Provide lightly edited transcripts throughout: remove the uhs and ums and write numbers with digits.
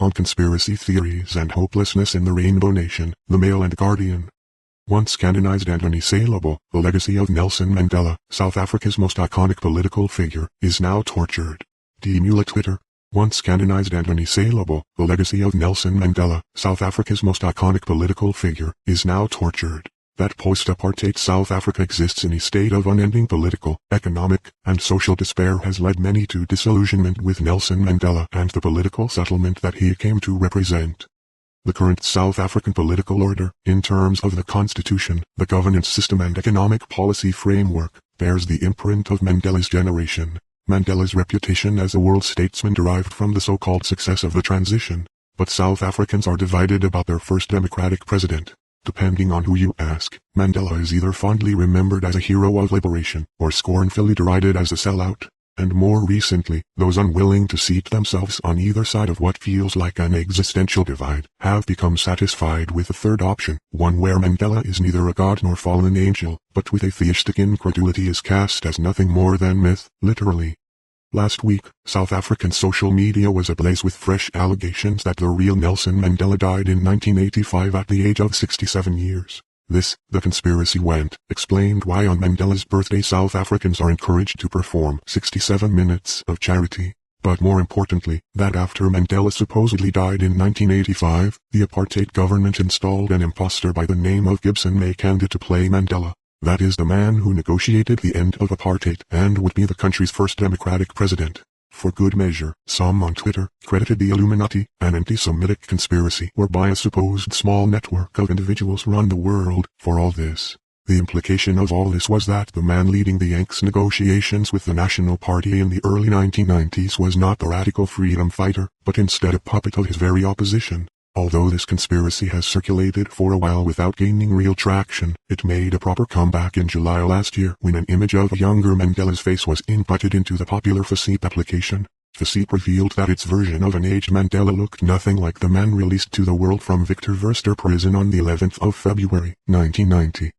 on conspiracy theories and hopelessness in the Rainbow Nation, The Mail and Guardian. Once canonized and unassailable, the legacy of Nelson Mandela, South Africa's most iconic political figure, is now tortured. Mule Twitter. Once canonized and unassailable, the legacy of Nelson Mandela, South Africa's most iconic political figure, is now tortured. That post-apartheid South Africa exists in a state of unending political, economic, and social despair has led many to disillusionment with Nelson Mandela and the political settlement that he came to represent. The current South African political order, in terms of the constitution, the governance system and economic policy framework, bears the imprint of Mandela's generation. Mandela's reputation as a world statesman derived from the so-called success of the transition, but South Africans are divided about their first democratic president. Depending on who you ask, Mandela is either fondly remembered as a hero of liberation, or scornfully derided as a sellout. And more recently, those unwilling to seat themselves on either side of what feels like an existential divide, have become satisfied with the third option, one where Mandela is neither a god nor fallen angel, but with a theistic incredulity is cast as nothing more than myth, literally. Last week, South African social media was ablaze with fresh allegations that the real Nelson Mandela died in 1985 at the age of 67 years. This, the conspiracy went, explained why on Mandela's birthday South Africans are encouraged to perform 67 minutes of charity. But more importantly, that after Mandela supposedly died in 1985, the apartheid government installed an imposter by the name of Gibson Makanda to play Mandela. That is the man who negotiated the end of apartheid and would be the country's first democratic president. For good measure, some on Twitter credited the Illuminati, an anti-Semitic conspiracy whereby a supposed small network of individuals run the world, for all this. The implication of all this was that the man leading the Yanks negotiations with the National Party in the early 1990s was not the radical freedom fighter, but instead a puppet of his very opposition. Although this conspiracy has circulated for a while without gaining real traction, it made a proper comeback in July last year when an image of a younger Mandela's face was inputted into the popular FACEP application. FACEP revealed that its version of an aged Mandela looked nothing like the man released to the world from Victor Verster prison on the 11th of February, 1990.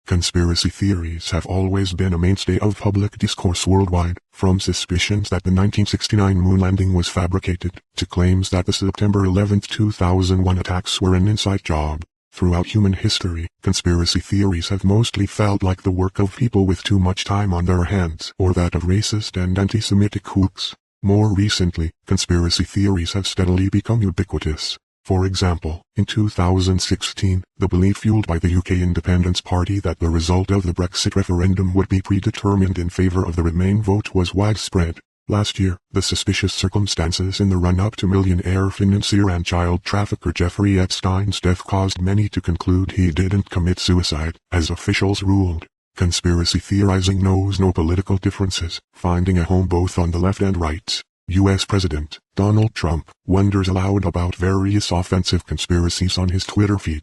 Conspiracy theories have always been a mainstay of public discourse worldwide, from suspicions that the 1969 moon landing was fabricated, to claims that the September 11, 2001 attacks were an inside job. Throughout human history, conspiracy theories have mostly felt like the work of people with too much time on their hands, or that of racist and anti-Semitic kooks. More recently, conspiracy theories have steadily become ubiquitous. For example, in 2016, the belief fueled by the UK Independence Party that the result of the Brexit referendum would be predetermined in favour of the Remain vote was widespread. Last year, the suspicious circumstances in the run-up to millionaire financier and child trafficker Jeffrey Epstein's death caused many to conclude he didn't commit suicide, as officials ruled. Conspiracy theorizing knows no political differences, finding a home both on the left and right. U.S. President Donald Trump wonders aloud about various offensive conspiracies on his Twitter feed.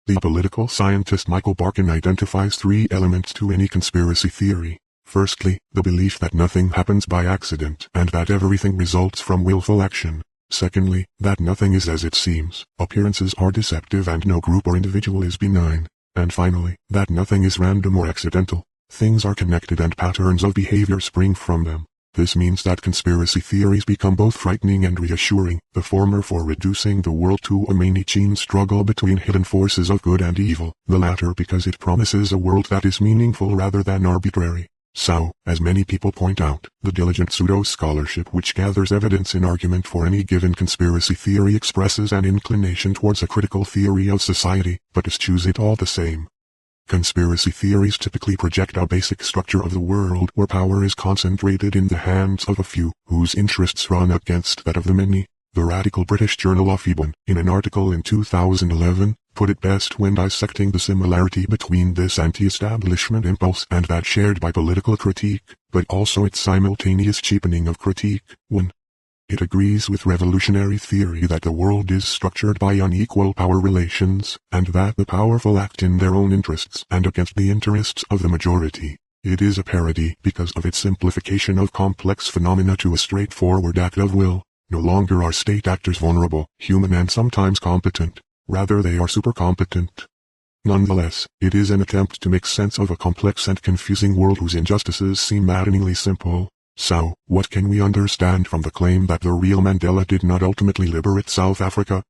The political scientist Michael Barkin identifies three elements to any conspiracy theory. Firstly, the belief that nothing happens by accident and that everything results from willful action. Secondly, that nothing is as it seems, appearances are deceptive and no group or individual is benign. And finally, that nothing is random or accidental. Things are connected and patterns of behavior spring from them. This means that conspiracy theories become both frightening and reassuring, the former for reducing the world to a Manichean struggle between hidden forces of good and evil, the latter because it promises a world that is meaningful rather than arbitrary. So, as many people point out, the diligent pseudo-scholarship which gathers evidence in argument for any given conspiracy theory expresses an inclination towards a critical theory of society, but eschews it all the same. Conspiracy theories typically project a basic structure of the world where power is concentrated in the hands of a few, whose interests run against that of the many. The radical British journal Ofibon, in an article in 2011, put it best when dissecting the similarity between this anti-establishment impulse and that shared by political critique, but also its simultaneous cheapening of critique. 1. It agrees with revolutionary theory that the world is structured by unequal power relations, and that the powerful act in their own interests and against the interests of the majority. It is a parody because of its simplification of complex phenomena to a straightforward act of will. No longer are state actors vulnerable, human and sometimes competent. Rather they are supercompetent. Nonetheless, it is an attempt to make sense of a complex and confusing world whose injustices seem maddeningly simple. So, what can we understand from the claim that the real Mandela did not ultimately liberate South Africa?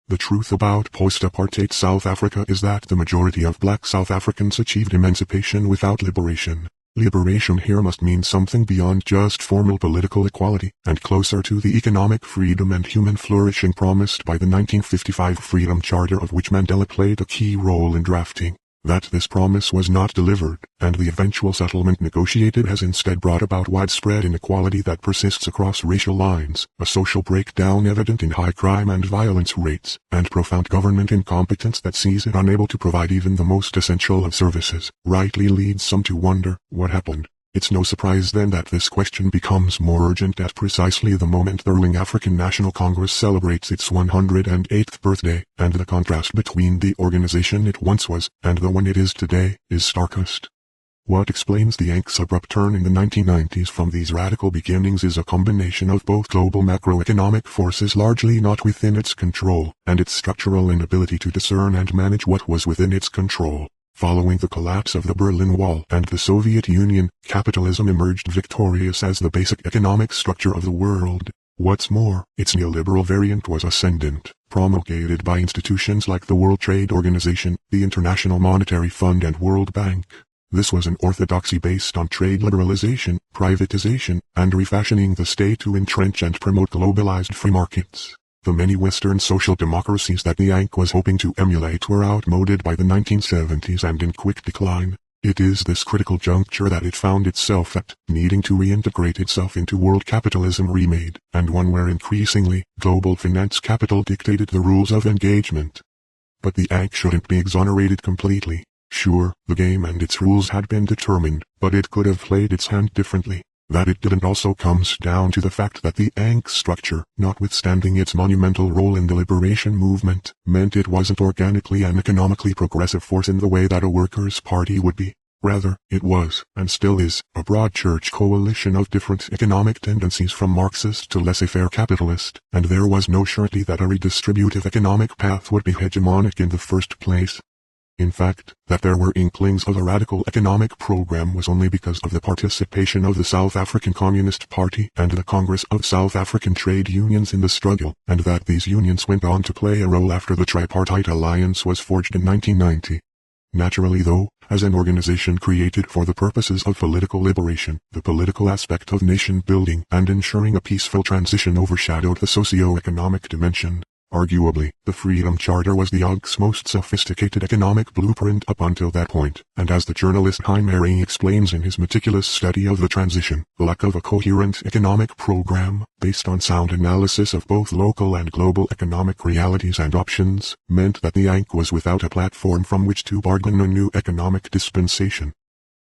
The truth about post-apartheid South Africa is that the majority of black South Africans achieved emancipation without liberation. Liberation here must mean something beyond just formal political equality, and closer to the economic freedom and human flourishing promised by the 1955 Freedom Charter, of which Mandela played a key role in drafting. That this promise was not delivered, and the eventual settlement negotiated has instead brought about widespread inequality that persists across racial lines, a social breakdown evident in high crime and violence rates, and profound government incompetence that sees it unable to provide even the most essential of services, rightly leads some to wonder what happened. It's no surprise then that this question becomes more urgent at precisely the moment the ruling African National Congress celebrates its 108th birthday, and the contrast between the organization it once was and the one it is today is starkest. What explains the ANC's abrupt turn in the 1990s from these radical beginnings is a combination of both global macroeconomic forces largely not within its control, and its structural inability to discern and manage what was within its control. Following the collapse of the Berlin Wall and the Soviet Union, capitalism emerged victorious as the basic economic structure of the world. What's more, its neoliberal variant was ascendant, promulgated by institutions like the World Trade Organization, the International Monetary Fund and World Bank. This was an orthodoxy based on trade liberalization, privatization, and refashioning the state to entrench and promote globalized free markets. The many Western social democracies that the ANC was hoping to emulate were outmoded by the 1970s and in quick decline. It is this critical juncture that it found itself at, needing to reintegrate itself into world capitalism remade, and one where increasingly, global finance capital dictated the rules of engagement. But the ANC shouldn't be exonerated completely. Sure, the game and its rules had been determined, but it could have played its hand differently. That it didn't also comes down to the fact that the ANC structure, notwithstanding its monumental role in the liberation movement, meant it wasn't organically and economically progressive force in the way that a workers' party would be. Rather, it was, and still is, a broad church coalition of different economic tendencies from Marxist to laissez-faire capitalist, and there was no surety that a redistributive economic path would be hegemonic in the first place. In fact, that there were inklings of a radical economic program was only because of the participation of the South African Communist Party and the Congress of South African Trade Unions in the struggle, and that these unions went on to play a role after the tripartite alliance was forged in 1990. Naturally though, as an organization created for the purposes of political liberation, the political aspect of nation building and ensuring a peaceful transition overshadowed the socio-economic dimension. Arguably, the Freedom Charter was the ANC's most sophisticated economic blueprint up until that point, and as the journalist Hein Mering explains in his meticulous study of the transition, the lack of a coherent economic program, based on sound analysis of both local and global economic realities and options, meant that the ANC was without a platform from which to bargain a new economic dispensation.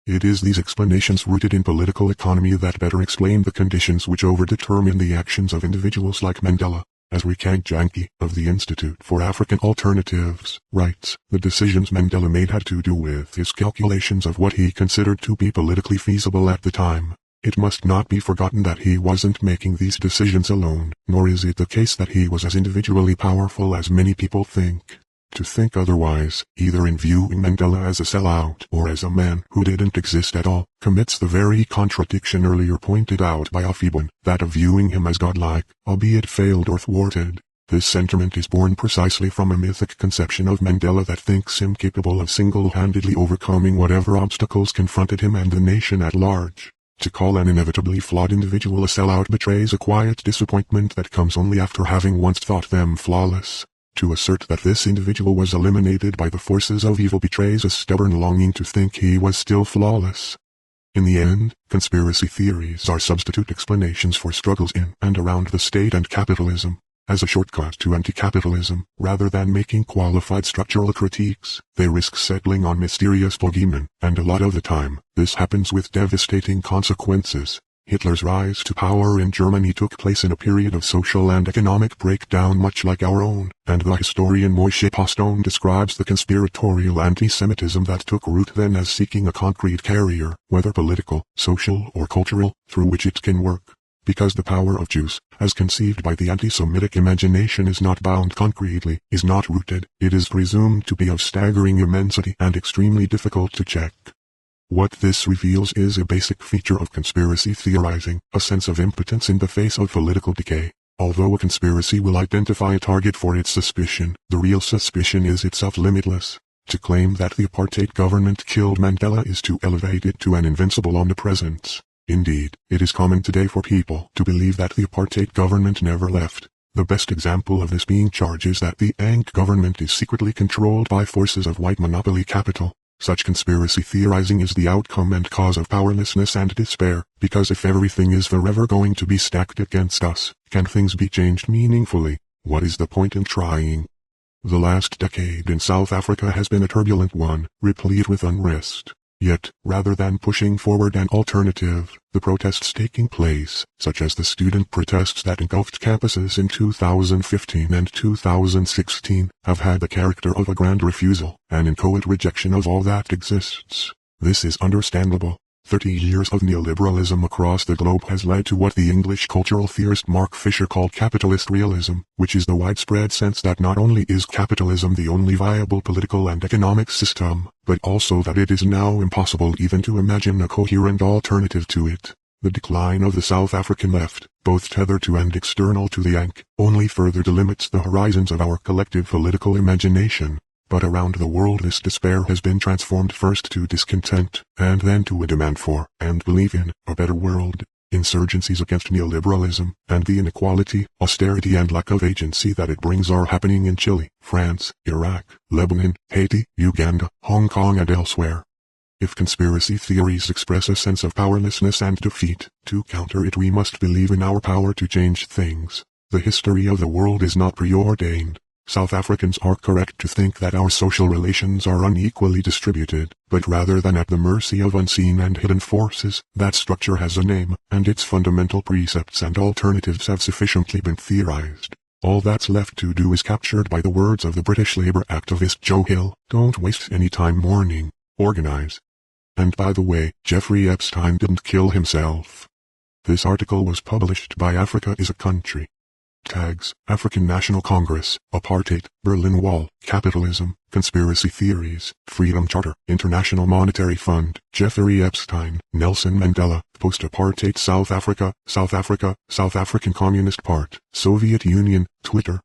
It is these explanations rooted in political economy that better explain the conditions which overdetermine the actions of individuals like Mandela. As Rikang Janki, of the Institute for African Alternatives, writes, the decisions Mandela made had to do with his calculations of what he considered to be politically feasible at the time. It must not be forgotten that he wasn't making these decisions alone, nor is it the case that he was as individually powerful as many people think. To think otherwise, either in viewing Mandela as a sellout or as a man who didn't exist at all, commits the very contradiction earlier pointed out by Afibon, that of viewing him as godlike, albeit failed or thwarted. This sentiment is born precisely from a mythic conception of Mandela that thinks him capable of single-handedly overcoming whatever obstacles confronted him and the nation at large. To call an inevitably flawed individual a sellout betrays a quiet disappointment that comes only after having once thought them flawless. To assert that this individual was eliminated by the forces of evil betrays a stubborn longing to think he was still flawless. In the end, conspiracy theories are substitute explanations for struggles in and around the state and capitalism. As a shortcut to anti-capitalism, rather than making qualified structural critiques, they risk settling on mysterious bogeymen, and a lot of the time, this happens with devastating consequences. Hitler's rise to power in Germany took place in a period of social and economic breakdown much like our own, and the historian Moshe Postone describes the conspiratorial anti-Semitism that took root then as seeking a concrete carrier, whether political, social, or cultural, through which it can work. Because the power of Jews, as conceived by the anti-Semitic imagination, is not bound concretely, is not rooted, it is presumed to be of staggering immensity and extremely difficult to check. What this reveals is a basic feature of conspiracy theorizing, a sense of impotence in the face of political decay. Although a conspiracy will identify a target for its suspicion, the real suspicion is itself limitless. To claim that the apartheid government killed Mandela is to elevate it to an invincible omnipresence. Indeed, it is common today for people to believe that the apartheid government never left. The best example of this being charges that the ANC government is secretly controlled by forces of white monopoly capital. Such conspiracy theorizing is the outcome and cause of powerlessness and despair, because if everything is forever going to be stacked against us, can things be changed meaningfully? What is the point in trying? The last decade in South Africa has been a turbulent one, replete with unrest. Yet, rather than pushing forward an alternative, the protests taking place, such as the student protests that engulfed campuses in 2015 and 2016, have had the character of a grand refusal, an inchoate rejection of all that exists. This is understandable. 30 years of neoliberalism across the globe has led to what the English cultural theorist Mark Fisher called capitalist realism, which is the widespread sense that not only is capitalism the only viable political and economic system, but also that it is now impossible even to imagine a coherent alternative to it. The decline of the South African left, both tethered to and external to the ANC, only further delimits the horizons of our collective political imagination. But around the world this despair has been transformed first to discontent, and then to a demand for, and belief in, a better world. Insurgencies against neoliberalism, and the inequality, austerity and lack of agency that it brings are happening in Chile, France, Iraq, Lebanon, Haiti, Uganda, Hong Kong and elsewhere. If conspiracy theories express a sense of powerlessness and defeat, to counter it we must believe in our power to change things. The history of the world is not preordained. South Africans are correct to think that our social relations are unequally distributed, but rather than at the mercy of unseen and hidden forces, that structure has a name, and its fundamental precepts and alternatives have sufficiently been theorized. All that's left to do is captured by the words of the British Labour activist Joe Hill: don't waste any time mourning, organize. And by the way, Jeffrey Epstein didn't kill himself. This article was published by Africa is a Country. Tags: African National Congress, Apartheid, Berlin Wall, Capitalism, Conspiracy Theories, Freedom Charter, International Monetary Fund, Jeffrey Epstein, Nelson Mandela, Post-Apartheid South Africa, South African Communist Part, Soviet Union, Twitter,